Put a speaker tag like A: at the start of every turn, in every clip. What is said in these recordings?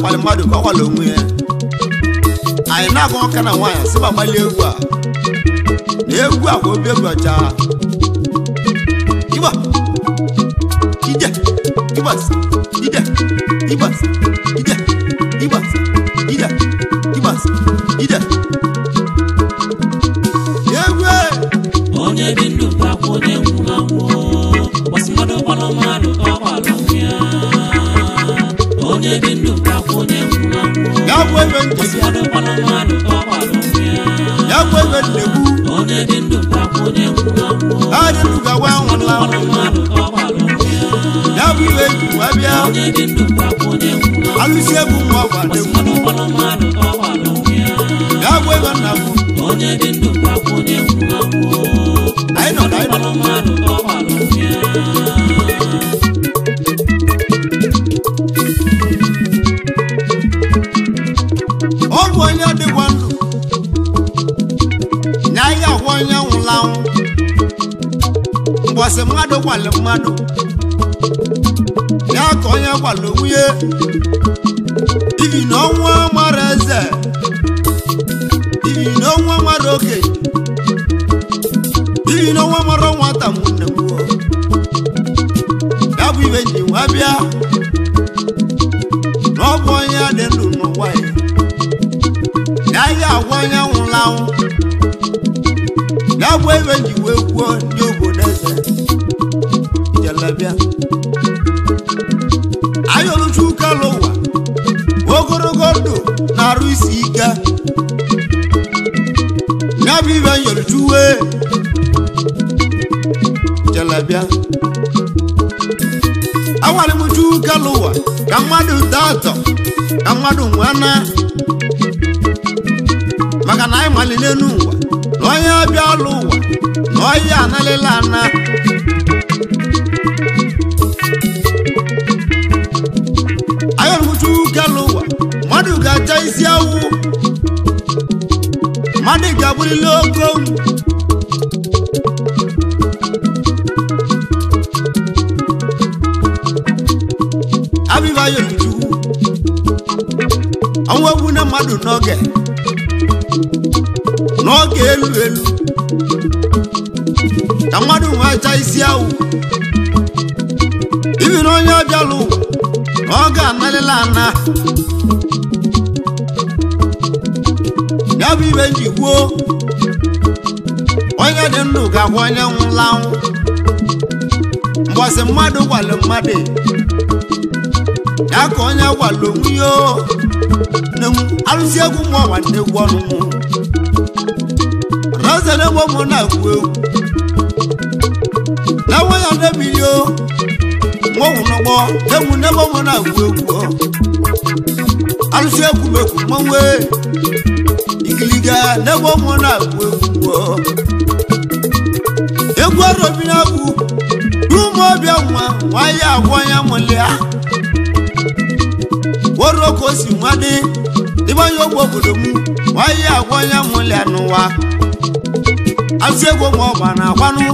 A: Mmadụ mmadụ ka ọ kwala onwe ya anyị na-agụ ọka na nwaanyị sị ma gbalị egwu a na egwu a kwa obi egwu ọcha ịgba ije ịgbas ije ịgbas ije ịgbas ije ịgbas ije egwu
B: onye dị ndụ ga-akwụ onye nwụrụ anwụ gbasị mmadụ gbalụ mmadụ ka ọ kwala onwe ya onye dị ndụ ga-akwụ onye nwụrụ anwụ
A: ya bụ ebe
B: gbasị mmadụ gbalụ mmadụ ka ọ kwala onwe ya
A: ya bụ ebe nnegbu
B: onye dị ndụ ga-akwụ onye nwụrụ anwụ
A: adị ndụ ga-agwa nwụla
B: mmadụ ka ọ kwala onwe ya
A: ya bụ ibe eji nwa bịa
B: onye dị ndụ ga-akwụ onye nwụrụ anwụ
A: alụsi egwu nwa ọgwa
B: gbasị mmadụ gbalụ mmadụ ka ọ kwala onwe ya
A: ya bụ ebe nna m
B: onye dị ndụ ga-akwụ onye nwụrụ anwụ
A: anyị nọ ka anyị nọ
B: gbalụ mmadụ ka ọ kwala onwe ya
A: ọ bụ onye dịkwa ndụ nya ihe agwa onye nwụla anwụ mgbọsị mmadụ gwalị mmadụ ya ka onye gwalị onwe ibi na ọnwa mara eze ibi na ọnwa mara okenye ibi na ọnwa mara nwata nwanne m ya bụ ibe nji nwa bịa na ọ bụ onye dị ndụ n'ụwa ya ihe agwa onye nwụrụ anwụ ya bụ ebe ji wee kwuo ndị obodo eze jelebịa ayọlụchu ụkalụ ụwa ogologo ndụ na-arụ isi ike ya bụ ibe nyọrụchuwe jelebịa awalịmụchu ụkalụ ụwa ka mmadụ datọ ka mmadụ nwana maka na anyị malite n'ụwa na onye abịa ọlụ ụwa na onye analịla ana anyị ọrụmụcha ụkalụ ụwa mmadụ ga-acha isi awụ mmadụ ga-abụrịla ogo abịba ya oluchukwu ọnwa egwu na mmadụ n'oge elu elu ka mmadụ nwecha isi awụ ibi na onye ọbịalụ na ọ ga-analịla ana ya bụ ibe nji kwuo onye dị ndụ ga-agwa onye nwụla anwụ mgbọsị mmadụ gwalụ mmadụ ya ka onye gwalụ onwe ya alụsi egwu nwa nwanne egwu ọnụnụ Raza na mo na gwe na wa ya na milio mo no mo emu na mo na gwe alusi egwu meku mo we igiliga na mo na gwe egwu arobi na gwu Omobia nwa ya agwọ ya mụlịa woro ka o si nwadị ịgbanye ogbo obodo m nwa ya agwọ ya mụlịa n'ụwa azụ ego ma ọ ba na agwanụ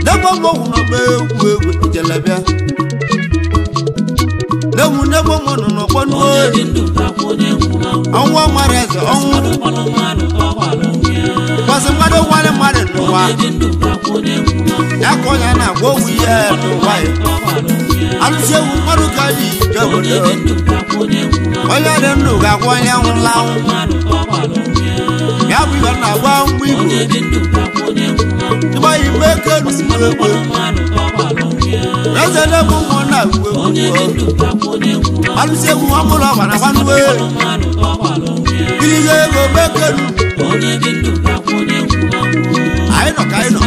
A: debe mgbanwụ n'ọgba egwu jelebịa nemu nebo mo no kwanu ọnwa mara eze ọnwụ kwasị mmadụ nwale mmadụ n'ụwa ya ka ọnya na-agwa owu ihe n'ụwa ya alụsị ewu mmadụ ka yi ije obodo onye dị ndụ ga-agwa onye nwụla anwụ ya bụ ibe na-agwa mgbe igbo ịgba yi mgbe kelu egbe eze nebo mmụọ na-agwa alụsị egwu ọmụrụ ọbara gbanwe irigo ego bekelu anyị nọ ka anyị nọ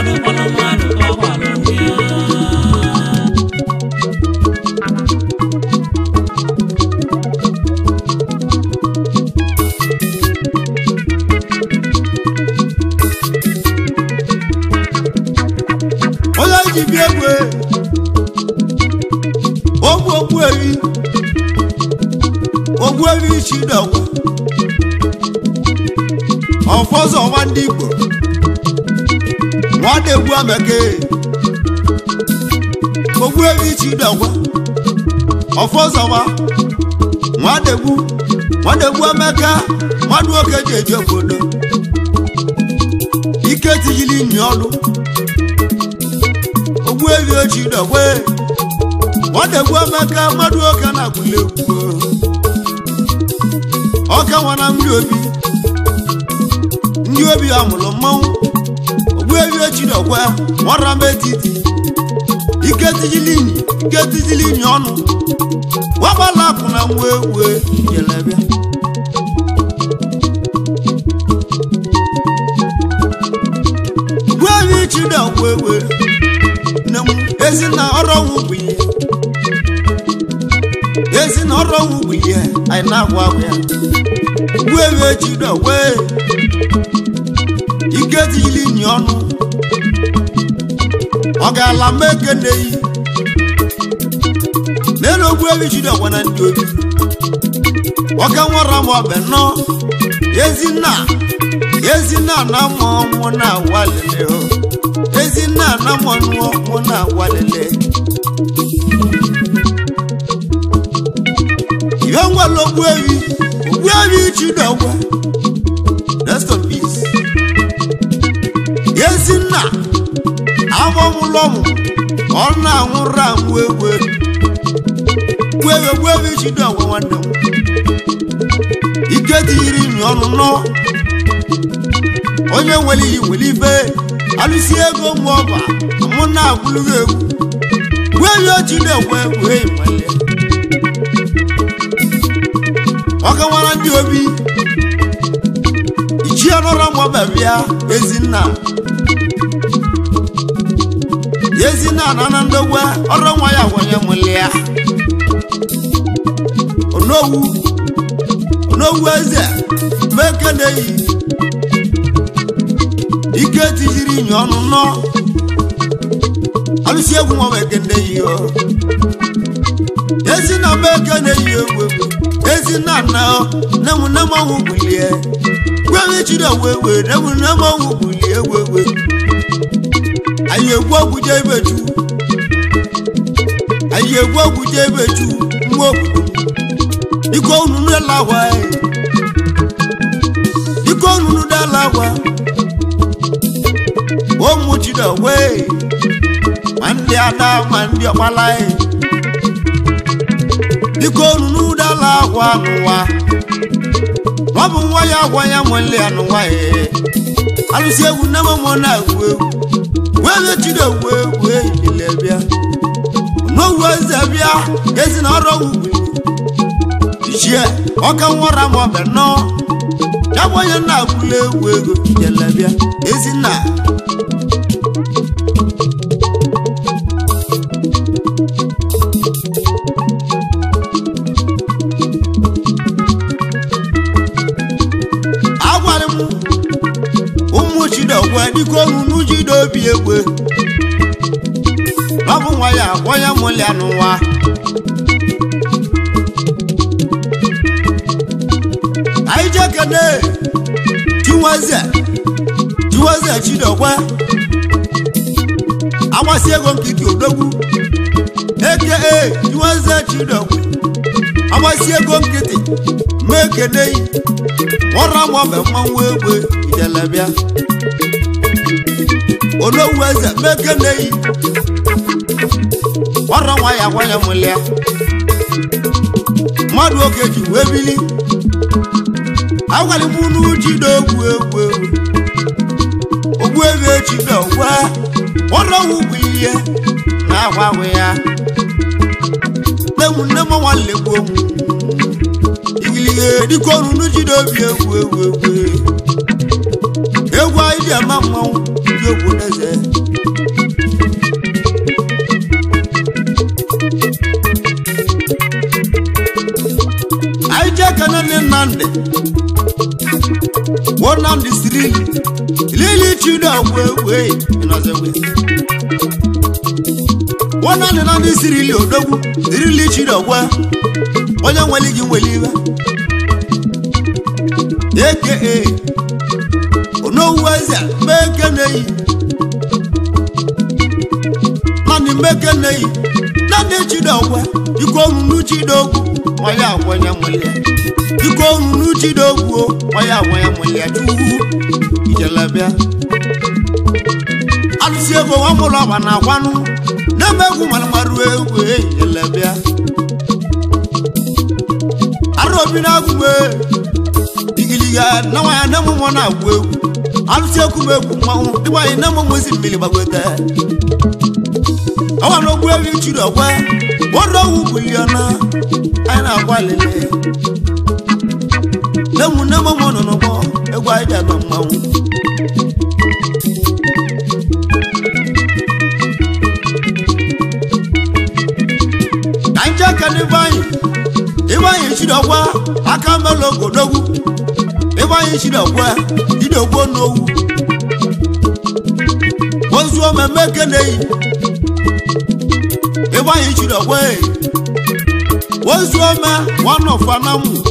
A: onye ji bi egwe ogwu ewi ogwuewi ichi dọgwa ọfọzọ ọwa ndị Igbo nwadegwu ameke ogwuewi ichi dọgwa ọfọzọ ọwa nwadegwu ameke mmadụ oke ji eji obodo ike tijili nyi ọnụ ogwuewi ichi dọgwa nwadegwu ameke mmadụ oke na-agwụli egwu ọka nwana ndị obi amụrụ mmanwụ ogbuebi echidokwa nwara m etiti ike tijilini ọnụ wagbala akụ na nwa ewu jelebịa ogbuebi echidokwa ewe ezi na ọrụ ọnwụ bụ ihe anyị na-agwa agwa ya ogbuebi echidokwa ike tijilini ọnụ ọ ga-ala mma ekeneyi n'elu ogbuebi echidokwa na ndị obi ọka nwara m ọbẹ nọ ezinna na mụ na-awalele ezinna na mụ na-awalele ihe nwere ogbuebi echidokwa rest of peace ezinna amụmụlọmụ ọ na-anwụrụ anwụ ogbuebi echidokwa nwanne m ike tiyiri nyi ọnụ nọ onye nwere iyi nwere ibe alụsi ego mụ ọba mụ na-agwụlụghị egwu ogbuebi echidokwa wee nwale ọka nwara ndị obi ichie nọrọ m ọba bịa ezinna na ndogwa ọrụ nwa ya gwanye nwele ya onowu eze mekeneyi ike tijiri nyi ọnụ nọ alụsi egwu nwa mekeneyi ezinna mekeneyi egwu ezinna na ọnwụ bulie gwewe echidokwa ewe ọnwụ bulie egwe anyị egwu ọgwụje ibeju nwa obodo iko onunu dela agwa ụmụ Chidokwa ma ndị ada ma ndị ọkpala iko onunu dela agwa n'ụwa ọ bụ nwa ya agwa ya nwele ya n'ụwa alụsi egwu nne m na-agwụ egwu wee Chidokwa ilebịa n'owu eze bịa ezi na ọrụ ọgwụ ichie ọka nwara m ọbịa nọ ya bụ onye na-agwụla egwu ego jelebịa ezinna agwara m ụmụ Chidokwa dịka onunu jide obi egwe ọ bụ nwa ya ya wanya mole anwa ai jekene Chiwaze Chidokwa amasi ego nkiti odogwu aka Chiwaze Chidokwa amasi ego nkiti mekene wora mo be manwo egbe ijelebia Olówó eze mekene wora nwa ya kwanya mulia madu okeji webili awali munu Chidokwu egwu Ogwebe Chidokwa wora wubiye na wawe ya Nemu wale gbomu Igilige dikoru nu Chidobi egwu Egwu aidi amamma yogu neze Aije kanane nande Wonandi sirili Lili Chidokwa inazewe Wonandi sirili odogwu Lili Chidokwa Onya nweligi nweliwe aka Olówó eze mekene Nani mekene Nani Chidokwa Iko nunu Chidokwu Waya wanya mulia Iko nunu Chidokwu Waya wanya mulia Chuhu Ijelabia Alusiego wamulo wana wanu Nemegu malmaru egwe Ijelabia Arobina kume Igiliga Nawa ya nemu mwana egwe Alusiego megu mahu Diwa ya nemu mwezi mbili bagwete Awa no gwevi Chidokwa Wada wubuliana Aina kwa lele Nemu mono nobo Egwa ija no mahu Kanja kanivanyi Ivanyi Chidokwa Akamelo kodogwu Ivanyi Chidokwa Chidokwa nowu Wozuo memekenei Ivanyi Chidokwa Wozuo me Wano fanamu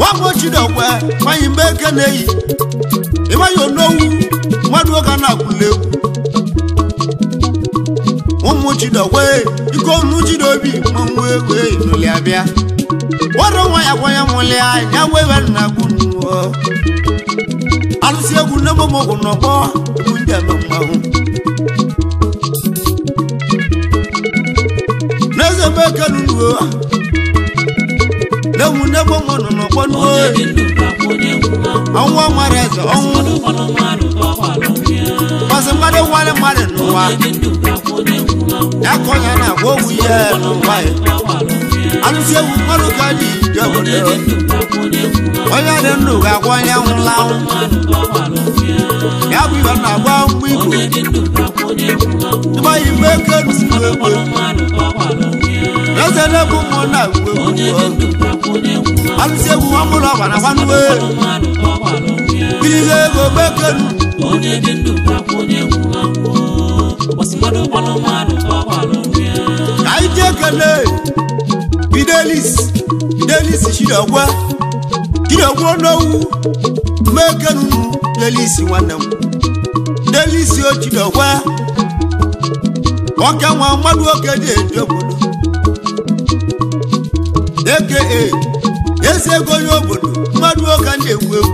A: Wamo Chidokwa Vanyi mekenei Ivanyi nowu Mwadu kana kulewu Umu Chidokwa Iko nu Chidobi Mwe Nuliabia Waro waya kwanya mulia Nyawe na kunu Alusiegu nemo mogo nobo Kunja mamahu Neze meke nunu Nemu nemo mono nobo nuwe Anwa mareza Masemade wale mare nuwa Yakonya na wowu ye nuwaye Alusiegu maru kadi Jabode Oya denu gakwanya nlawu Yabu yana gwa mwiku Iba imeke nuwe Neze nebu mona uwe Alusiegu wamula wana wanwe Bilige go bekenu Kaitekele Fidelis Chidokwa Chidokwa nowu Mekenu Fidelis wanam Fidelis o Chidokwa Waka wa madu okede jobodo aka Yese goyo obodo madu okande ewu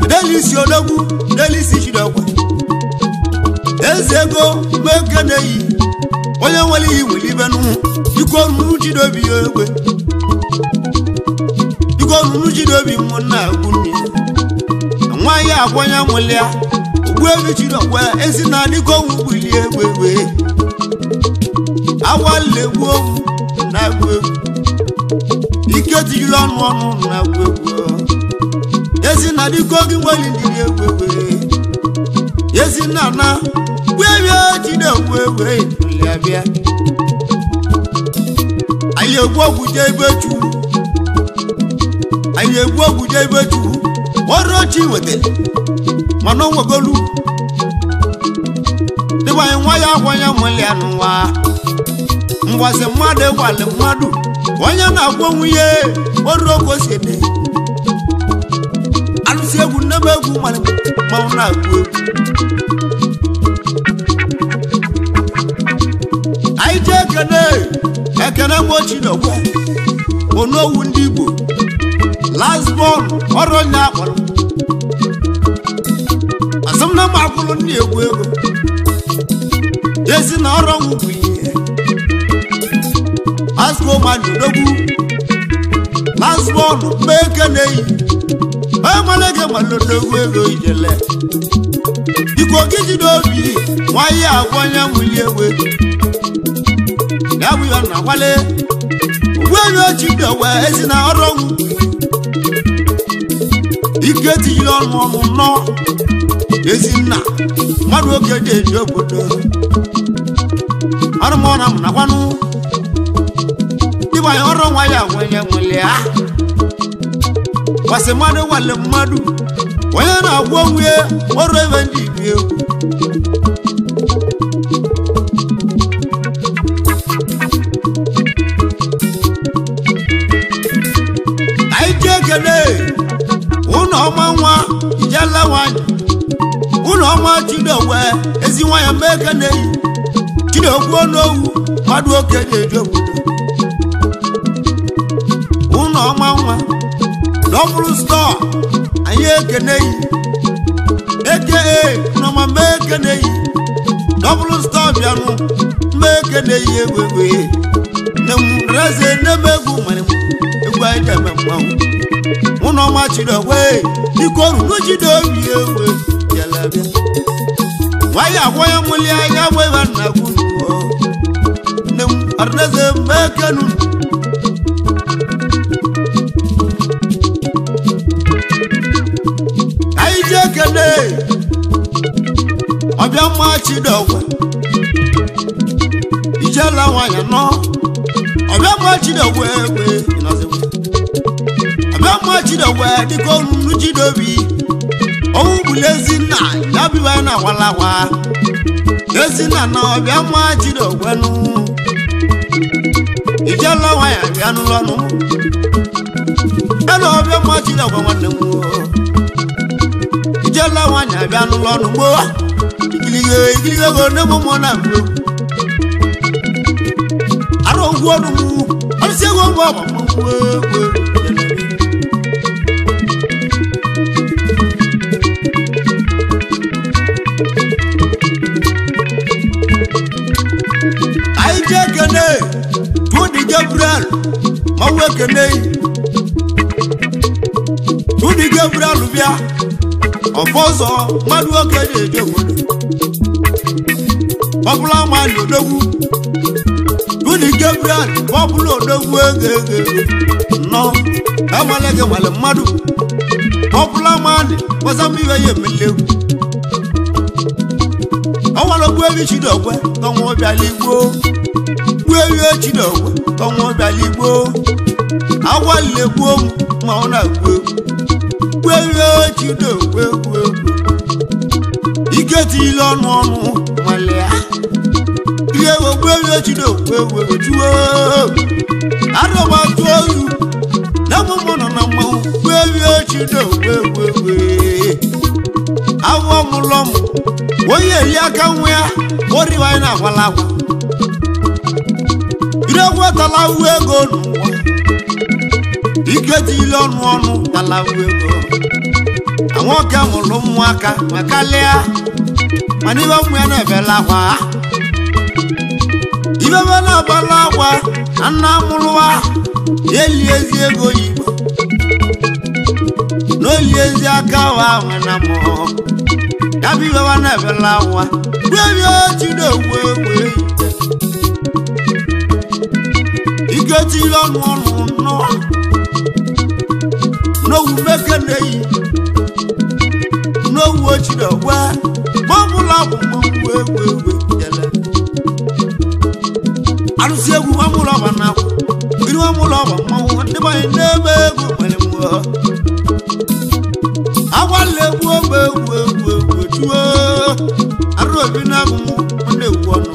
A: Fidelis odogwu Fidelis Chidokwa Ezego Mekene Onye nwere iweli benu Iko nunu Chidobi egwe Iko nunu Chidobi muna aguni Nwa ya akwanya mulia Ogwevi Chidokwa ezi na diko wubili egwe Awale gwo na egwe Ike tijilo ọnụ na egwe Ezi na diko gi nweli ndiri egwe Ezi na Wewe Chidokwa Nuliabia Ayegwu je ibetu Woro chi wetele Mano nwegolu Diwa nwa ya kwanya mulia nuwa ngwasị mmadụ gwalị mmadụ onye na-agwọ nwunye ọrụ ogo si ede alụsị egwu nnebe egwu manwụ na-agwụ egwu anyị ji ekene gbochi n'ogwe onowu ndị Igbo last born ọrụ onye akpọrọ asụmna m akwụrụ ndị egwu ego ezi na ọrụ ọnwụ bụ ihe asko mmadụ n'ogwu last born mgbe eke na-eyi onye mara ege malodogwu ego ijele ikwu oge jide obi nwanyị agwa onye nwuli ewe ya bụ ya na akwale ugbu enyi ochi bịawa ezi na ọrụ ọnwụ ike tijiri ọnụ ọnụ nọ ezinna mmadụ oge dị eji obodo arụmọna m nakwanụ ịbanye ọrụ nwa ya onye nwere ya kwasị mmadụ nwale mmadụ onye na-agwọ onwe ọrụ ebe ndị ibi egwu anyị ji ekele ụlọ ọma nwa ijela nwanyị ụlọ ọma Chidowe ezi nwanyị mee ekele Chidokwu n'owu mmadụ oke na-eji obodo ụlọ ọma nwa double store anyị ekele eke n'ọma mee ekele double store bịanụ mee ekele egwegwe na reze n'ebe egwu mara egwu anyị deme mmanwụ ụlọ ọma Chidowe iko ruru Chidowe ewe bịalabịa nwanyị agwa ya mụli anya bụ ebe nna gwunuo nne m arịneze mee ekenu anyị ji ekele ọbịa mma Chidowe ijela nwanyị nọ ọbịa mma Chidowe egbe ọbịa mma Chidowe dịka oruru Chidowe ọwụ bụla ezinna ya biwa na awalawa ezinna na ọbịa mma Chidowe nụ ijela nwanyị abịa n'ụlọ nụ elu ọbịa mma Chidowe nwanne m ijela nwanyị abịa n'ụlọ nụ gboo igilige go ne mo na mbụ arụ ngwu ọnụ m ọsị ego ngwa ọgba mmụọ anyị ji ekene Tudi Gabriel ma wee kene Tudi Gabriel bịa ọfọzọ mmadụ oke na-eje obodo ọbụla mmadụ odogwu Tudi Gabriel ọbụla odogwu ego nọ amalege nwale mmadụ ọbụla mmadụ gbasam iwe ya emele egwu ọwala gbu ewi Chidowe tọnwa ọbịala igbo gbu ewi Chidowe tọnwa ọbịala igbo agwalile gbuo m ma ọ na-agbu egwu gwewe Chidowe egwu ike tile ọnụ nwale ihe gwewe Chidowe egwu juo arọbatụ oru na mụmụ nọ na mmanwụ gwewe Chidowe egwu awọ mụlọ m onye eri aka nwa ya oriwa anyị na-agwala agwa iregwu talawu ego n'ụwa ike tile ọnụ talawu ego nwoke mụrụ ụmụaka maka lịa mana ibe ụmụ ya na-ebela akwa ibebe na-abala akwa na nna mụrụwa eli ezi ego Igbo na oli ezi aka wa nwe na mmụọ ya bụ ibebe na-ebela akwa gwewe Chidowe egwu ike tile ọnụ nọ n'owu mekeneyi n'owu Chidowe gbọbụla bụ mmanwụ egwu jele arụsị egwu nwamụlọ ọba na iri nwamụlọ ọba mmanwụ ndịbanye n'ebe egwu nwere mmụọ agwala egwu ogbe egwu juo arụ obi na-agụ m na-egwu ọnụ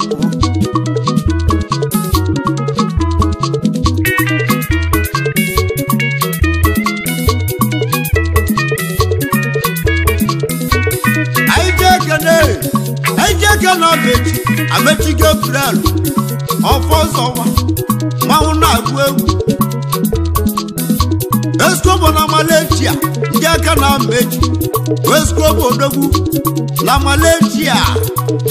A: Malaysia ndị aka na meji weskobo odogwu na Malaysia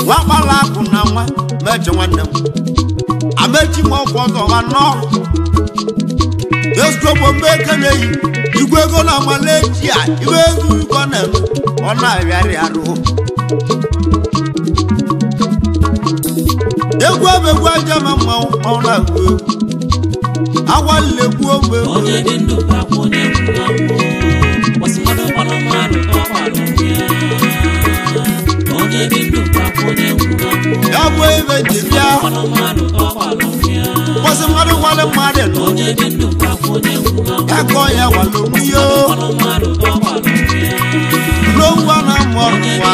A: wakpala akụ na nwa meje nwanne m amechi m ọfọdụ anọ weskobo mbeke na-eyi igwe ego na Malaysia iwe ego igwe na-eme ọ na-arịarị arụ egwu abegwu aja ma mmanwụ ọ na-agụ egwu awalekwu ogbe
B: onye dị ndụ ga-akwụ onye nwụrụ anwụ kwasị mmadụ gbalụ mmadụ ọgbalụ ya onye dị ndụ ga-akwụ onye nwụrụ anwụ
A: ya bụ ebe ji bịa
B: gbalụ mmadụ ọgbalụ ya
A: kwasị mmadụ gwalị mmadụ nọ
B: onye dị ndụ ga-akwụ onye nwụrụ anwụ
A: ya kọọ ya gwalụ nwunye
B: gbalụ mmadụ ọgbalụ ya
A: n'owu a na-amụ ọrụ nwa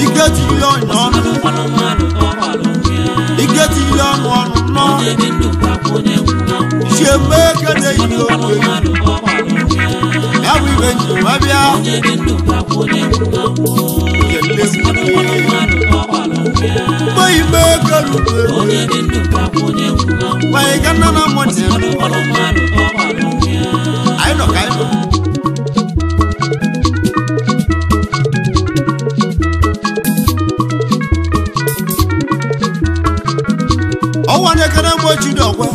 A: ike tinye ọnya ọnụ
B: gbalụ mmadụ ọgbalụ ya
A: ike tinye ọnụ ọnụ nọ
B: onye dị ndụ ga-akwụ onye nwụrụ anwụ
A: chie mee kede ihe
B: gbalụ
A: okwe
B: mmadụ ọgbalụ ya
A: ya bụ ibe nji ma bịa
B: onye dị ndụ ga-akwụ onye nwụrụ anwụ
A: kelekwu
B: mmadụ ọgbalụ ya
A: mgbe ime kerube
B: onye dị ndụ ga-akwụ onye nwụrụ anwụ
A: ma ị ga nna na mụtị
B: gbalụ mmadụ ọgbalụ ya
A: anyị nọ ka anyị nọ ọnwa na-ekene mgbochi dị ọgwa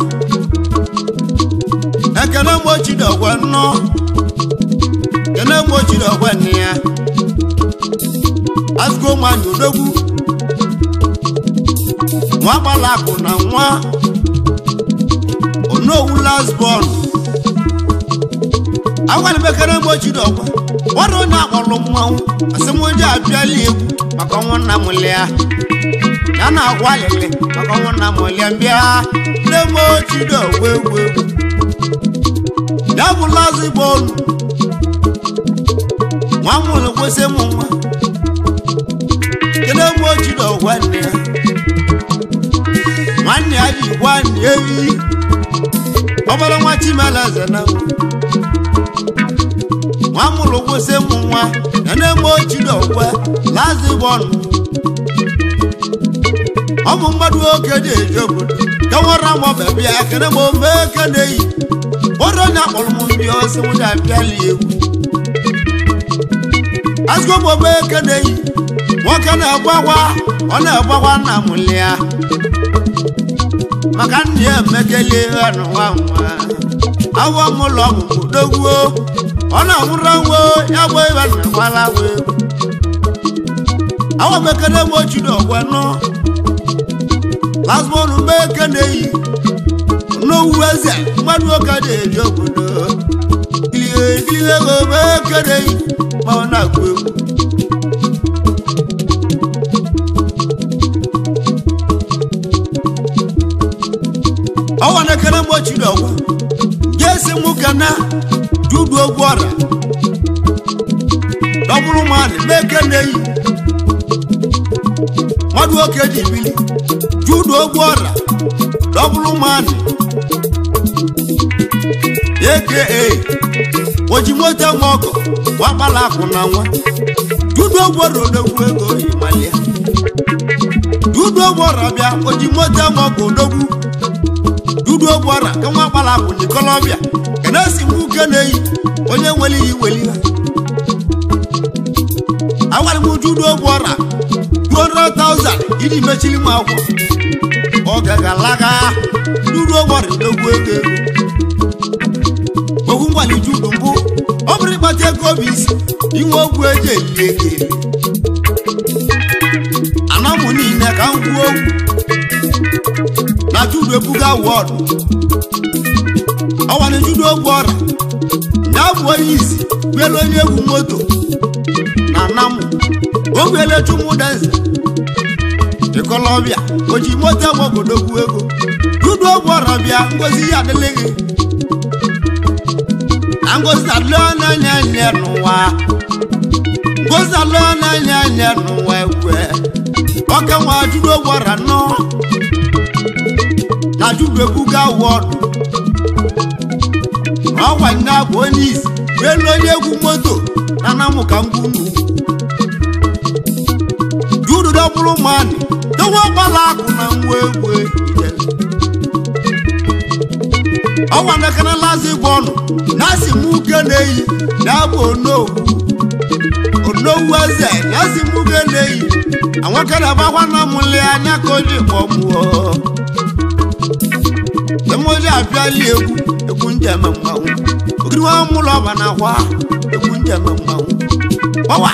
A: ekene mgbochi dị ọgwa nnọ ekene mgbochi dị ọgwa nne ya azụgo nwanyị odogwu nwa gbala akụ na nwa onowu lasbon agwara m ekene mgbochi dị ọgwa ọrụ onye akpọrọ mmanwụ asịmụjị abịala egwu maka ọnwụ nna m lịa ya na-agwa alịlị maka ọnwụ nna m lịa mbịa na-emochi dị ọgwa egwu egwu ya bụ lasbon nwa m nwere kwesị m nwa kene mgbochi dị ọgwa nne ya nwanne ya ji gwa nne ewi ọbara nwa Chimeleze na nwa mụrụ kwụsị m nwa ya na-eme ochiri ọgwa Lasbon ọmụ mmadụ oke dị eji obodo kewara m ọbịa ya kene m ome eke na-eyi ọrụ onye akpọrọ m ndị ọsị m ji abịali egwu azụgo m ome eke na-eyi nwoke na-egbagwa ọ na-egbagwa nna m lịa maka nna ya emekele ihe n'ụwa nwa awọ m ụlọ ọgwụ dogwuo ọ na-anwụrụ nwo ya gba ibe na gbala egwu awọ mekele m ochiri ọgwa nọ Lasbon meke na-eyi n'owu eze mmadụ ụka na-eji obodo ilie ego meke na-eyi ma ọ na-agụ egwu ọwa na-ekele m ochiri ọgwa ga-esi m ka na dudu ogwu ọra dọbụrụ mmadụ meke na-eyi mmadụ oke dị ibili dudu ogwu ọra dọbụrụ mmadụ aka oji moto m ọgọ wakpala akụ na nwa dudu ogwu ọra odogwu ego imalia dudu ogwu ọra bịa oji moto m ọgọ odogwu dudu ogwara ka nwa gbara akụ n'ikolobịa ka na-esi m uke na-eyi onye nwere iyi weli ha agwara m dudu ogwara 200,000 iji mechiri m akwụkwọ ọ gagalaga dudu ogwara odogwu ego ogwu ngwali judu mbụ ọ bụrụ ịkpata ego obi isi inwe ogwu eji eli ego eli anamụ niile ka m gwuo ogwu na judo ebuga wọdụ ọwa na judo ogwu ọra ya bụ onye isi gwelu onye egwu moto na namụ ogwele chumudenze ikolobịa oji moto egbogodogwu ego judo ogwu ọra bịa ngozi ya adịlịghị na ngozi alụọ na-enye enye n'ụwa ngozi alụọ na-enye enye n'ụwa egwe ọka nwa judo ogwu ọra nọ na judo ebuga wọdụ ọgwa nne abụ onye isi elu onye egwu moto na namụ ka ngwunu judo dọbụrụ mmanụ dowe ọgbala akụ na nwa egwu ọwa nekana lazi gbọnụ nasi muke neyi na-abụ onowu eze nasi muke neyi àwọn kẹrẹ bá wà náà múlẹ anyakọjú ìpọmùọ tẹmọdé àbíálí egwu ń jẹ mẹmọwù ògiri wọn mú lọ bàná wá egwu ń jẹ mẹmọwù wọwà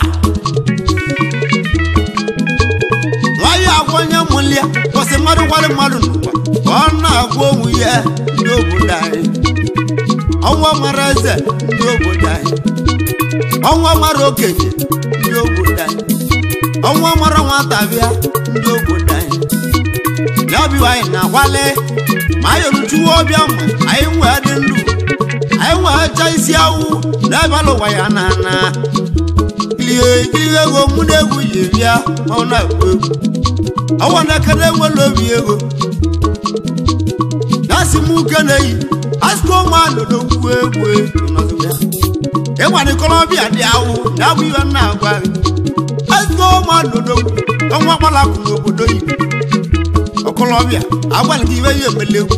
A: wọn yẹ àwọnyẹ múlẹ kọsí mmadụ wálé mmadụ nùwà wọn náà kó ohun yẹ ndị obodo anyị ọnwa mara eze ndị obodo anyị ọnwa mara okenye ndị obodo anyị ọnwa mara nwata bịa ndị obodo anyị ya ọbịa anyị na-akwale ma anyị ruchuo ọbịa ma anyị nwee dị ndụ anyị nwee cha isi awụ n'abalị ụwa ya na ihe ego mụ na egwu yi bịa ma ọ na-agụ egwu ọnwa na-ekele enwela obi ego na-asị m uke na-eyi asịkọ ụmụ n'okwu egwu ịgbanịkọrọbịa dị awụ na-abụ ihe na-agwa asịkọ ụmụ n'okwu ọnwa gbalakụ n'obodo Igbo ọkọlọbịa agbalịghị iwe ya emelegwu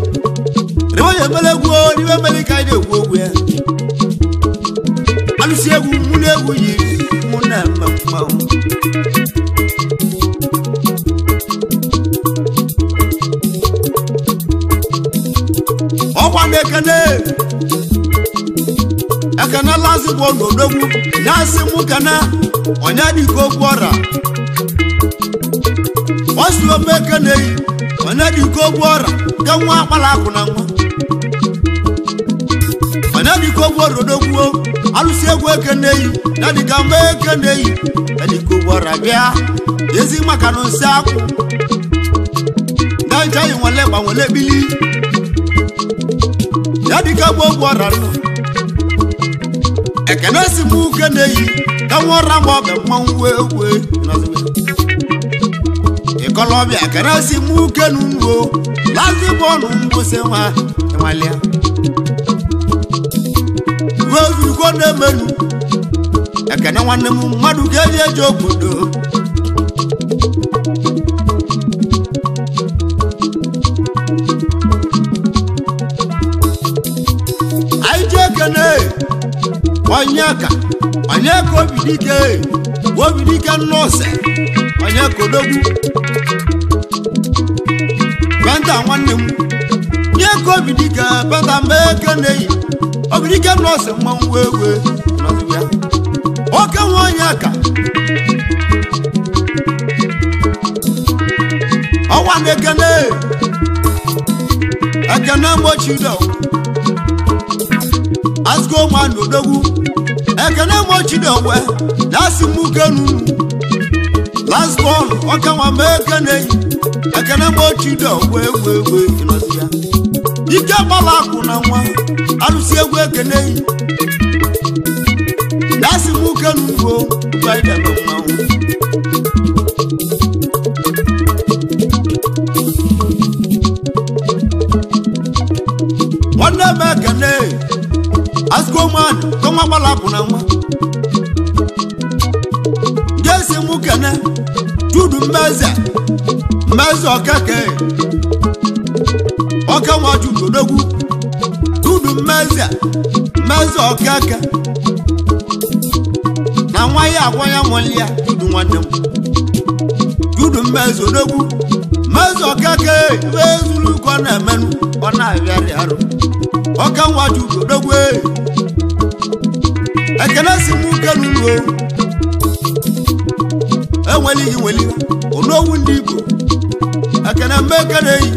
A: riwe ya emelegwu riwe emeli ka anyị na-egwu ogwu ya alụsị egwu mụ na egwu yi mụ na mmanwụ ọkwa na-ekene lazigbo n'odogwu na-asị mụ kene onye dịka okwu ọra ọsị ome ekene yi onye dịka okwu ọra ka nwa akpala akụ na nwa onye dịka okwu ọra odogwu alụsị egwu ekene yi na dịka mgbe ekene yi dịka okwu ọra bịa ezi maka na nsị akwụ na nchaghị nwale gbanwele bili ya dịka gbogbo ọra nọ ekene si mụ kene yi ka nwa ọra ma ọ bụ mmanwụ wee ịkọlọbịa ekene si mụ kenu nuo lazigbo ọnụ mgbụsị nwa ịnwalịa ruo ozugbo na-emenu ekene nwanne m mmadụ ga-eji eji obodo anyị ji ekene onyeka obidike nnọọsị onyeka odogwu benta nwanne m nye ka obidike benta mgbe ekene yi obidike nnọọsị mmanwụ wee oke nwa onyeka ọnwa na-ekene mgbochido asịgo nwa n'odogwu ekene mgbochidowe na-asị mụ kenu last born ọka nwa ma ekene ekene mgbochidowe wee ịnọzi ya ike gbala akụ na nwa alụsị egwu ekene yi na-asị mụ kenu ruo ugbo anyị debe mmanwụ nwanne m ekene asịgo mmadụ ka nwa gbala akụ na nwa ga-esi mụ kene judu mmeze ọkeke ọka nwa judu odogwu judu mmeze ọkeke na nwa ya agwa ya nwale ya judu nwanne m judu mmeze odogwu mmeze ọkeke ebe ezuru ka ọ na-emenụ ọ na-abịarị arụ ọka nwa judu odogwu ekene si mụ kenu ruo enwelighị nwelighị onowu ndị Igbo ekene mgbe ekene yi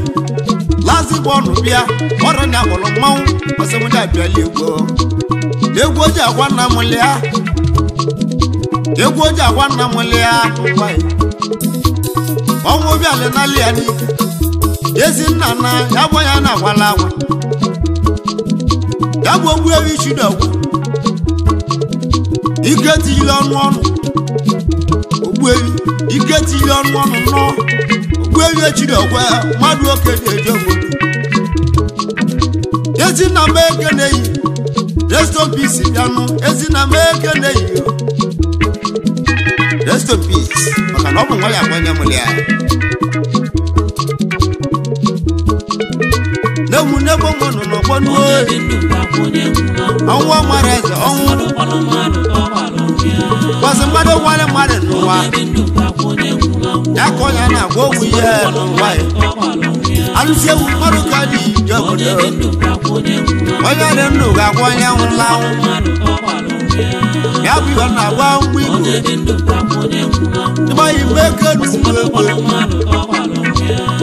A: lazigbo ọnụ bịa ọrụ na akpọrọ mmanwụ ọsịmụdị abịala egwu egwu oji agwa nna m lịa ọnwụ bịalị na lịa n'ike ezi nna na ya bụ ya na-agwala agwa ya bụ ogbu ewu ichidogwu ike tiyile ọnụ ogbuewi ike tiyile ọnụ nnọọ ogbuewi echidogwe mmadụ oke na-eje obodo ezinna m ekene yi rest in peace bịanụ ezinna m ekene yi rest in peace maka na ọ bụ nwa ya agwanye mụlị ya nemu nebo mono no bonu
B: onye dị ndụ ga-akwụ onye nwụrụ anwụ
A: ọnwụ mareze ọnwụ
B: mmadụ kpọrọ mmadụ ka ọ gbalụ ya
A: kwasị mmadụ nwale mmadụ n'ụwa
B: onye dị ndụ ga-akwụ onye nwụrụ anwụ
A: ya ka ọnya na-agwa ogwu ihe n'ụwa ya alụsị egwu mmadụ ka dị ije obodo
B: onye dị ndụ ga-akwụ onye nwụrụ anwụ
A: onye dị ndụ ga-agwa onye nwụrụ anwụ
B: mmadụ ka ọ gbalụ
A: ya bụ ihe na-agwa mgbe igbo
B: onye dị ndụ ga-akwụ onye nwụrụ anwụ
A: ịgba igbe eke n'ugwu
B: mmadụ
A: egwu
B: kpọrọ mmadụ ka ọ gbalụ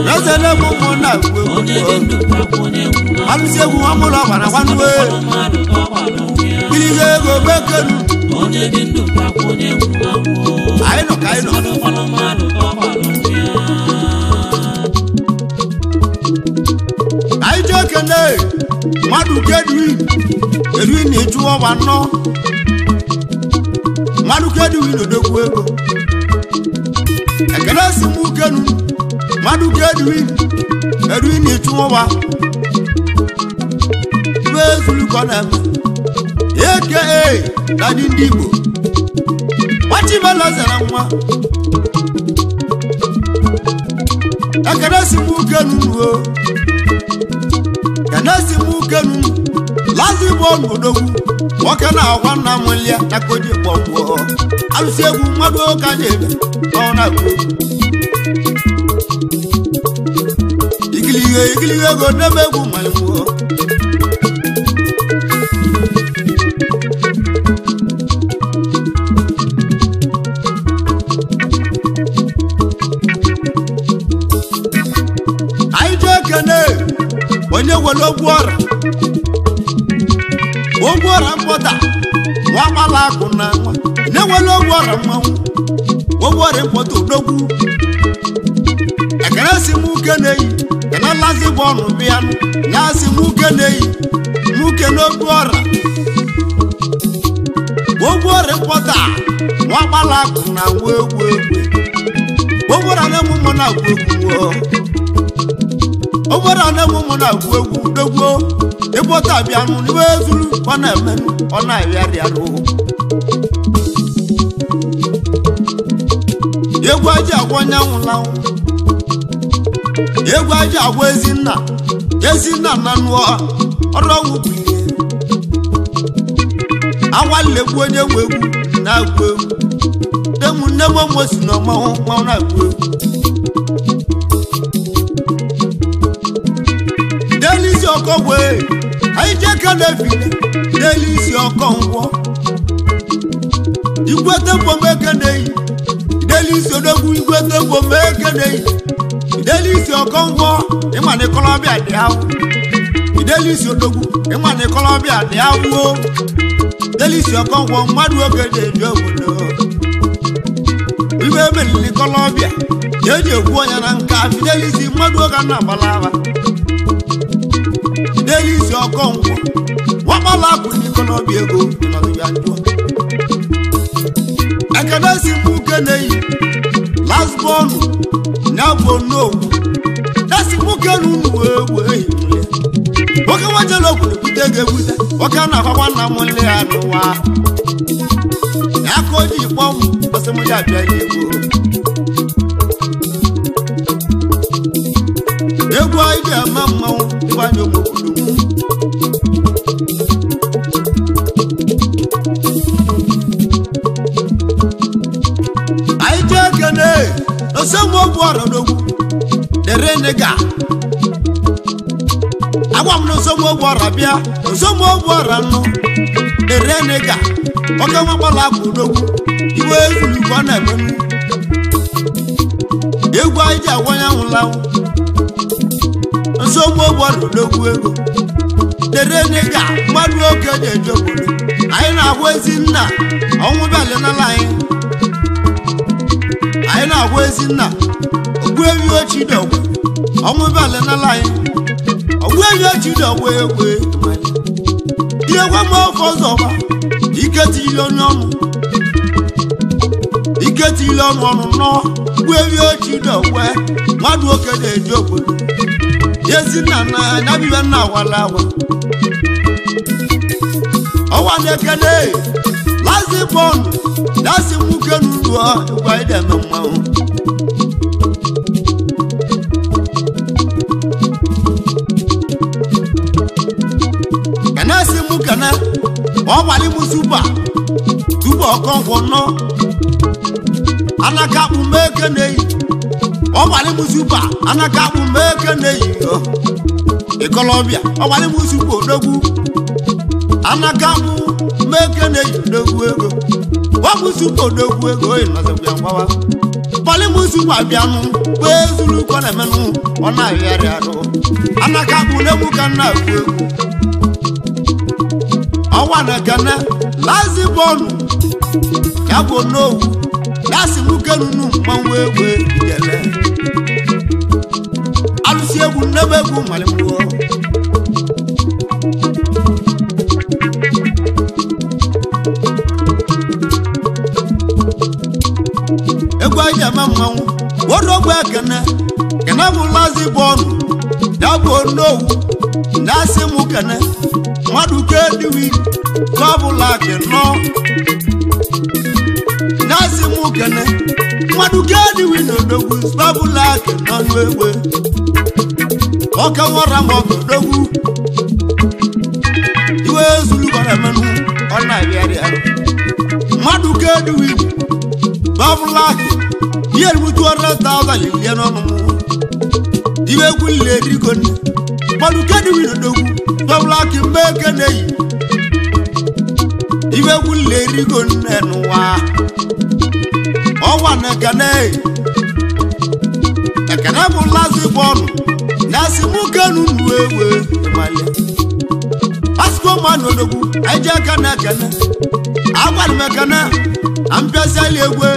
B: ya
A: eze na-eme ụmụ na-agwa
B: onye dị
A: egwu
B: ndụ ga-akwụ onye nwụrụ anwụ
A: alụsị egwu ọmụlụ ọgbara gwanwe
B: mmadụ ka ọ gbalụ ya
A: kiliga ego bekenu
B: onye dị ndụ ga-akwụ onye nwụrụ anwụ
A: anyị nọ ka anyị nọ
B: mmadụ kpọrọ mmadụ ka ọ gbalụ ya
A: anyị ji ekene mmadụ ka edui na ịchụ ọgba nnọ mmadụ ka edui na odogwu ego ekene si m ukenu mmadụ ka edui na ịchụ ọgba ibe ezulu ka ọ na-eme eke na ndị Igbo nwachibela zara nwa ekene si m ukenu nuo kenesi m ukenu lazi bụ ọnụodogwu nwoke na-agwa nna m lia na koji kpọgbuo alụsị egwu mmadụ ụka na-ebe ọ na-agụ igilihe ego n'ebe egwu malimụọ anyị ji ekene onye nwere ogwu ọra mpọta nwa gbala akụ na nwa na-enwere ogwu ọra mmanwụ ogwu ọra mpọta odogwu ekene si m uke na-eyi kena lazi bụ ọnụ bịa ya si m uke na-eyi m uke n'ogwu ọra ogwu ọra mpọta nwa gbala akụ na nwa egwu ogwu ọra na-eme ụmụ na-agwụ egwu obodo na-eme ụmụ na-agwụ egwu dogwo ịbụta bịanụ n'iwe ezuru ọ na-eme ọ na-arịarịarụ egwu aji agwa onye nwụlanwụ egwu aji agwa ezinna na nụọ ọrụ ọgwụ bụ ihe awalegbu onye nwe egwu na-agwụ egwu demu nne momo si na ọmanwụ na-agwụ egwu delisi ọkọ wee anyị ji aka na-efile delisi ọkọ ngwọ igwe tempo m eke na-eyi delisi odogwu igwe tempo m eke na-eyi delisi ọkọ ngwọ ịma na ịkọlọbịa dị ahụ delisi odogwu ịma na ịkọlọbịa dị ahụ delisi ọkọ ngwọ mmadụ oge na-eji obodo ibe emelili ịkọlọbịa ya eji egwu ọnya na nka fidelisi mmadụ oge na-agbala agha delisi ọkọ ngwọ wakpala akụ n'ikọlọbi ego nọdụbịa njọ ekene si m uke na-eyi lasbọnụ ya bụ n'ogwu desi m uke na unu wee nwoke nwajela ogwu na-ebute ga-ebute nwoke na-akwakwa nna m nle ya n'ụwa ya ka o ji kpọ m ọsị m ya bịa ya egwu anyị ga-eme mmanwụ ịgbanye obodo anyị ji ekene n'osogbu ọra n'ogwu dere nega agwa m n'osogbu ọra bịa osogbu ọra nụ dere nega nwoke nwagbala akụ n'ogwu iwe ezuru ka ọ na-emenu egwu anyị ji agwa ya nwụlanwụ nsogbu ọra n'ogwu ego dere nega mmadụ oke na-eje obodo anyị na-agwa ezinna ọnwụ bịalenala anyị na-agwa ezinna ogbu ewi ochidogwe ọnwụ bịalenala anyị ogbu ewi ochidogwe egwe ihe gwa m ofe ọzọba ike tiri onye ọnụ nọ ogbu ewi ochidogwe mmadụ oke na-eje obodo ezinna na anya nna awala awa ọwa na-ekene lazi bọọlụ dasi nwoke n'ụlọ ịgwa ide eme mmanwụ mukana o wali musuba tubo konko no anaka bu mekene o wali musuba anaka bu mekene e Colombia o wali musuba odogwu anaka bu mekene odogwu ego wa musuba odogwu ego e na se ngwawa wali musuba bianu we zulu ko na menu ona yari ado anaka bu ne mukana ego awana kana lazi bonu yabo no lasi mukenu nu manwewe yele alusi egu nebegu malimu egu aja mamawu wodogba kana bu lazi bonu yabo no lasi mukene maduke diwi kabula keno nasi mukene maduke diwi no dogu kabula keno wewe oka wora mo dogu iwe zulu bara manu ona yari aro maduke diwi kabula yer mutu 100,000 yeno no iwe kulle dirikon maduke diwi no dogu kabula kimbeke nei iwe kulle rigo nenwa owa nekane ekana bu lazi bonu nasi mukanu nuwewe male asko manodogu eje kana agwal mekana ampesa lewe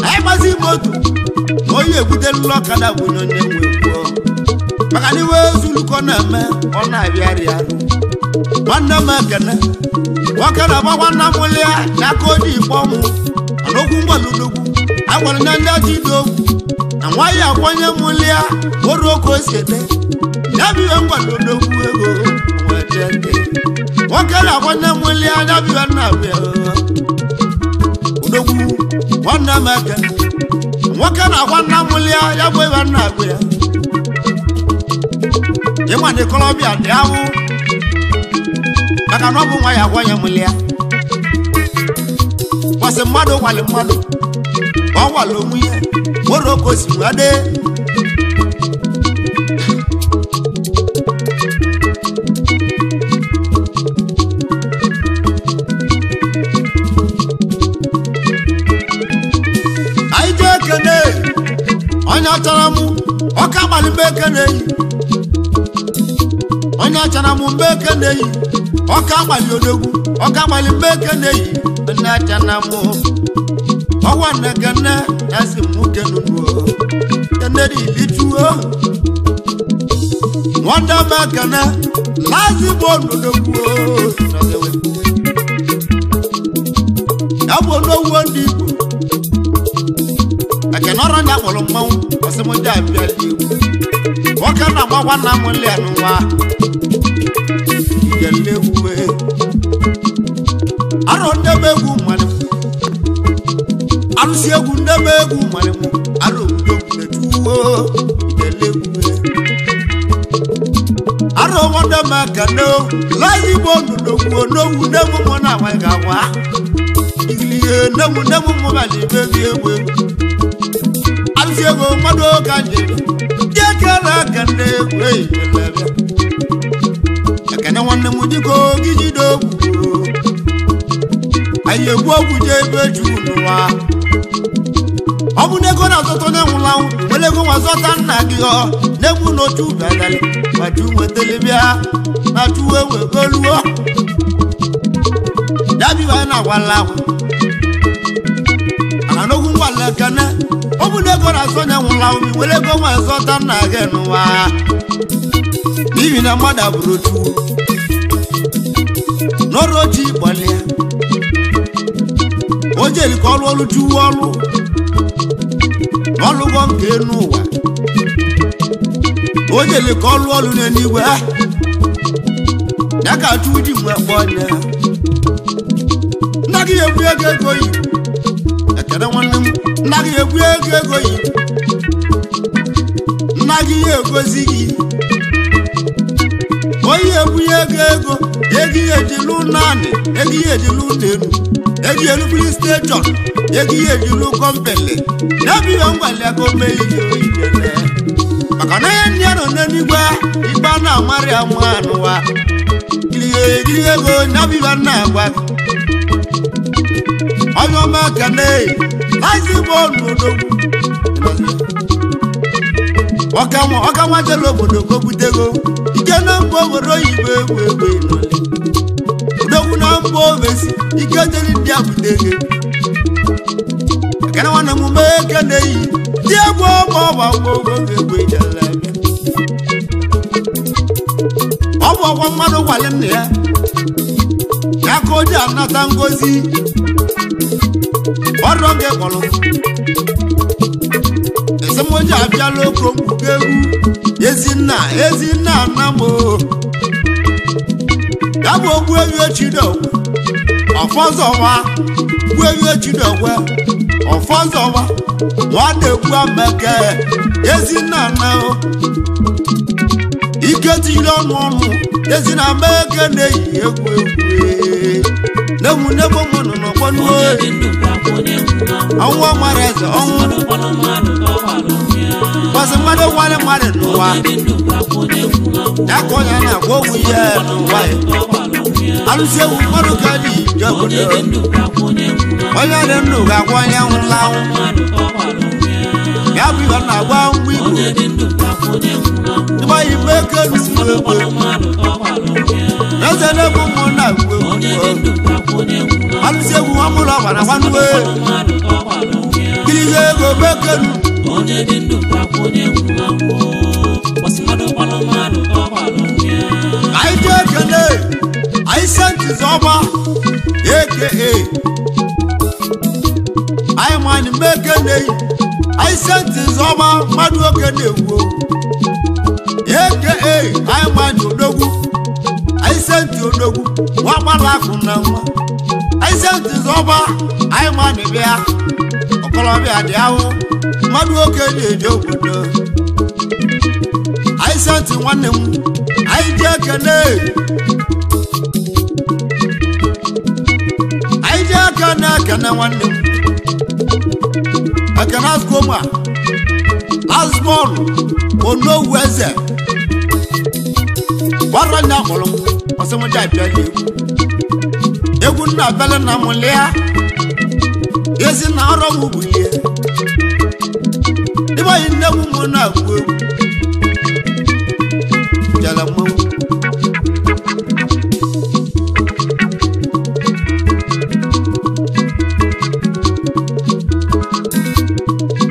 A: aibazi moto oye gudel lokada bunyo newe makani we zulu kona me ona biari aru wana makana wakana ba wana mulia yakodi bomu anogu ngwaludogu agwal nanda jidogu anwaya kwanya mulia woroko sede nabi ngwaludogu ego wetende wakana kwanya mulia nabi wana be udogu wana makana wakana wana mulia yabwe wana be yema de Colombia dawo aka no bu nwa ya kwanya mulia wase mmado wale mmado o walo muye moroko si wade aije kene onya taramu o ka mali bekene onya chana mu mbeke nei oka gbali odogwu oka gbali mbeke nei na chana mu owa na gana asi muke nuwo eneri lituo wanda makana lazi bono odogwu na lewe abo no wondi akenora nya kolo mawu osemo ja biali oka na gwa na mu le anwa yelewe aro ndebegu malimu arusi egu ndebegu malimu aro ndogu tuwo yelewe aro wanda makano lazi bono ndogu ndogu nemu mona wagawa igliye nemu mobali bebi ewe arusi egu mado kanje jekara kande we yelewe kana wanne mujiko gijido aye gwogu je bejunuwa obune ko na toto ne wulawu wele ko wasota na giyo negu no tu badale waju wetelebia na tuwe we goluo dabi wa na walawu anogun wala kana obune ko na so ne wulawu wele ko wasota na genuwa bibi na mada brotu noroji bolia oje li ko lu ju wolu wolu won ke nuwa oje li ko lu olu ne niwe daga tuji mo bonya ndagi egwu ego yi ekere wonnem ndagi egwu ego yi ndagi egwu zigi oyi egwu ego egi ejilu nani egi ejilu nenu egi elu police station egi ejilu company nabi ngwale ko meyi ijele maka na ya nyano nenigwa igba na amari amanu wa iliye go nabi na agwa oyo makane lazi bonu do Ọka jelo obodo gobutego ike na mbo woro ibe egbe nole odogwu na mbo ovesi ike jeli ndị abutege ekene nwanne m mee ekene yi dị egwu ọgba egbe jele ọ bụ ọgwa mmadụ gwali nna ya ya ka o ji anata ngozi ọrụ oge kpọrọ esemoji abịala okoro mkpuke egwu ezinna anamo ya bụ ogbu ewi echidogwe ọfọzọwa gbu ewi echidogwe ọfọzọwa nwanne egwu ameke ezinna anao ike tijiri ọnụ ezinna ameke na-eyi egwu n'egwu mụnụ n'ọgbọnuwe ọnwụ mara eze ọnwụ kwasị mmadụ nwale mmadụ n'ụwa ya ka onye na-agwa ogwu ihe n'ụwa ya alụsị egwu mmadụ ka dị ije obodo onye dị ndụ ga-agwa onye nwụla anwụ ya bụ ihe na-agwa ngwa igbo ịgba igbe eke n'usoro egbe eze na-egbu mmụọ na-agwa egwu alụsị egwu nwa mụlọ ọbara gbanuwe kiri ihe ego bekenu
B: onye dị ndụ kwakwo onye nwụrụ anwụ kwasị mmadụ gbalụ mmadụ
A: anyị ji ekele anyị sentiz ọma aka anyị manyị mgbe ekele anyị sentiz ọma mmadụ oke na-ewu aka anyị manyị odogwu anyị senti odogwu nwa gbala akụ na nwa anyị sentiz ọma anyị manyị bịa ọkọlọbịa dị ahụ mmadụ oke na-eje obodo anyị senti nwanne m anyị ji ekele anyị ji aka na-ekene nwanne m ekene azụkoma azụbọọlụ onowu eze gbara nya kpọrọ m ọsịmụja abịala egwu nna abịala na m lịa ezi na ọrụ m bulie ịbanye nne m mụ na-agwụ egwu jala mmanwụ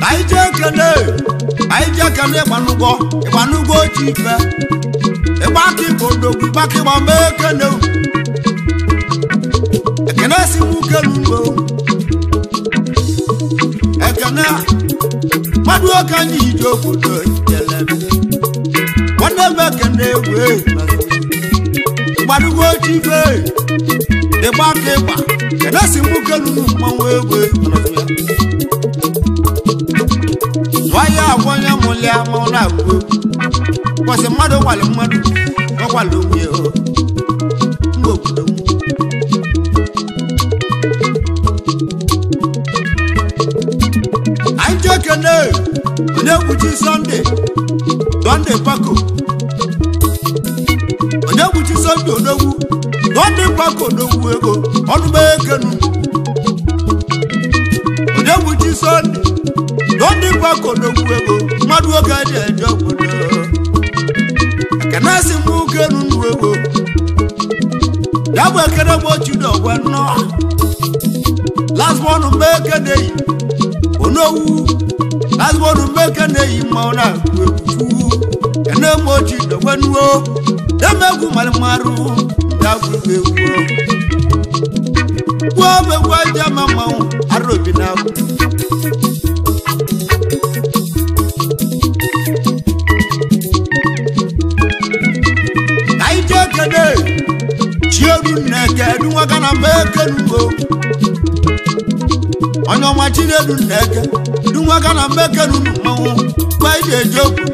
A: anyị ji ekele ịgbanụgo oji ife ịgba aka igbo odogwu ịgba aka ịgba mee ekele ekene si m ukelu ugbo ekene mmadụ oke anyị iji obodo jelebe nwanne m ekene egwu ịgbanụgo oji ife ịgba aka ịgba ekene si m ukelu mmanwụ egwu nwanyị agwa onye mụlịa ma ọ na-agwụ egwu kwasị mmadụ gwalị mmadụ ọgwalị onwe ya mgbe obodo m anyị ji ekene onye egwuchi Sunday Pako onye egwuchi Sunday odogwu Sunday Pako odogwu ego ọnụma ekenu onye egwuchi Sunday Sunday Pako odogwu ego mmadụ oge dị eje obodo ekene si m ukenu ndụ ego ya bụ ekene bụ ochido ọgwa nnọọ lasbọnụ mgbe ekene yi onowu lasbọnụ mgbe ekene yi ma ọ na-agụ egwu kene m ochido ọgwa nnọọ emegwu malịmarụ ga-agụ egwu gwuo bụ egwu aja ma mmanwụ arobi na-agụ chieru nneke edunwaka na mbe kenugo onye ọma chinedu nneke edunwaka na mbe kenunu mmanwụ gwa ije eje okwu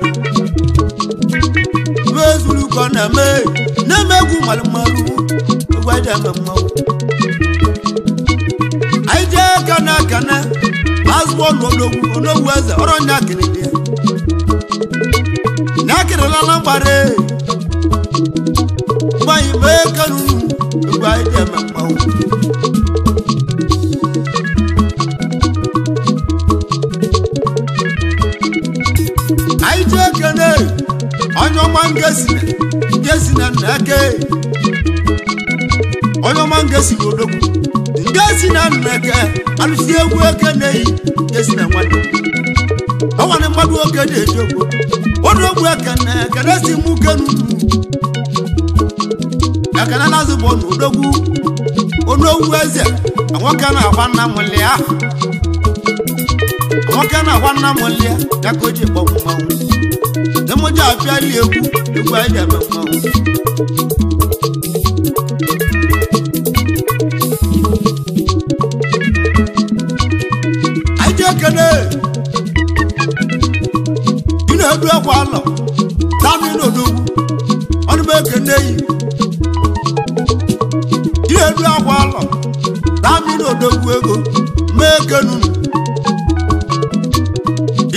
A: zulu ko na megu malmaru wada mamma ai je kana asbo no waza oronya kinide nakira la lambare bai me kanu wada mamma ai je kana onyo mangesi na nake onyo mangesi godoku ngesi na nake alusi egwu ekene ngesi na nwado awane mmadu oke de jogo odogwu ekene kedesi mu kenu ekene nazu bo no odogwu onowu eze awon na agwanna mulia awon na agwanna mulia yakoji bo mmawu demoja afiali egwu aide mmawu kene ina edu akwa lo tami no dogu onu be kene yi ina edu akwa lo tami no dogu ego me kenu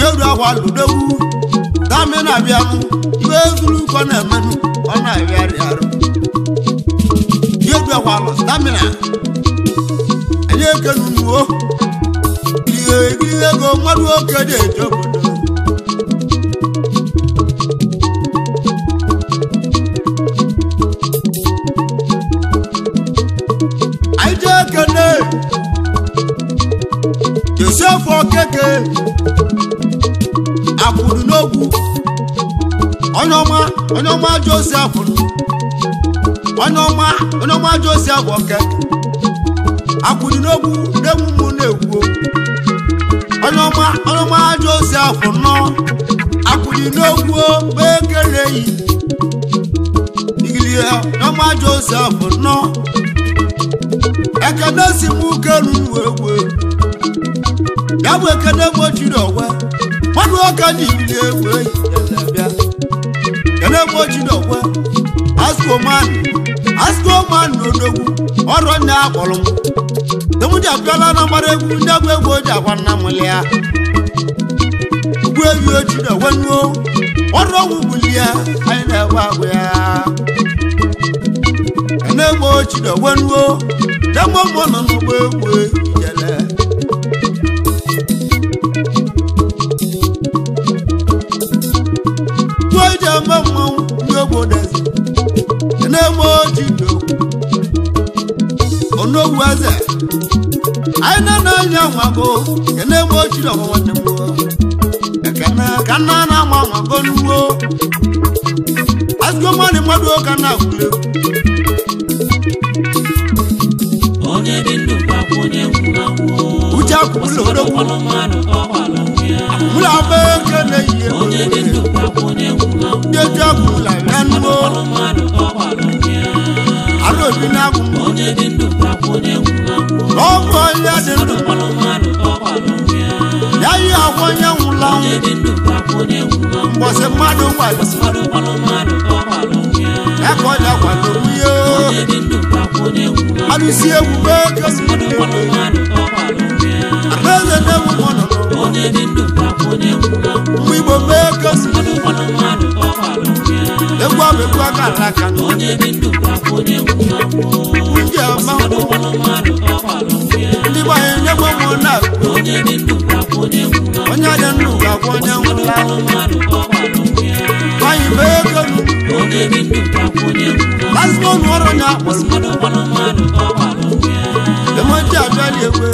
A: edu akwa lo dogu tami na bia mu ibe zulu ko na menu ona yari aro edu akwa lo tami na enye kenu nuo ego madu oke de jobodo aije kene Joseph okeke akwuru n'ogwu onyoma Joseph onyoma Joseph okeke akwuru n'ogwu demu na-egwu Onoma Joseph no akudi n'ogwu bekere yi igilia Onoma Joseph no ekene si mu kenu wewe ya bu ekene mo jidowe madu oka ni ile we elebia kene mo jidowe asko man n'odogwu oro nya akpolum demuja biala na mara egwu ndagwe egwu oja kwanna mulia gwewi ojido wenwo oro wubulia ai na wa ya ene mo ojido wenwo demo mo no no egwu ijele gweja mamma nyobo dezi ene mo ojido ono waze aina na nyawago ene mo jiro wonne mo kana na mama nuwo asgo mani madu kana kule
B: onye bindu kwa onye nwuwo
A: uja kulo do mula be kene ye
B: onye bindu kwa onye nwuwo
A: jeja kula yanwo aro binagu
B: onye bindu kwa onye nwuwo
A: ogo ya de yayi awonya nwula
B: onye bindu kwa onye nwuwo
A: mbose madu wa eko ja kwa do yo
B: onye bindu kwa onye nwuwo
A: alusi egwu be kene areze de mu mono
B: onye bindu kwa onye nwuwo
A: mwibo be kene egwu abekwa karaka
B: onye bindu kwa onye nwuwo
A: nje ma ndi ba enye mo na
B: onye bindu kwa onye nwuwo
A: onye ade ndu ga kwa onye nwula bayi be kene
B: onye bindu kwa onye nwuwo
A: lasmo nworo nya akporo
B: mmadụ
A: demoja abịali egwu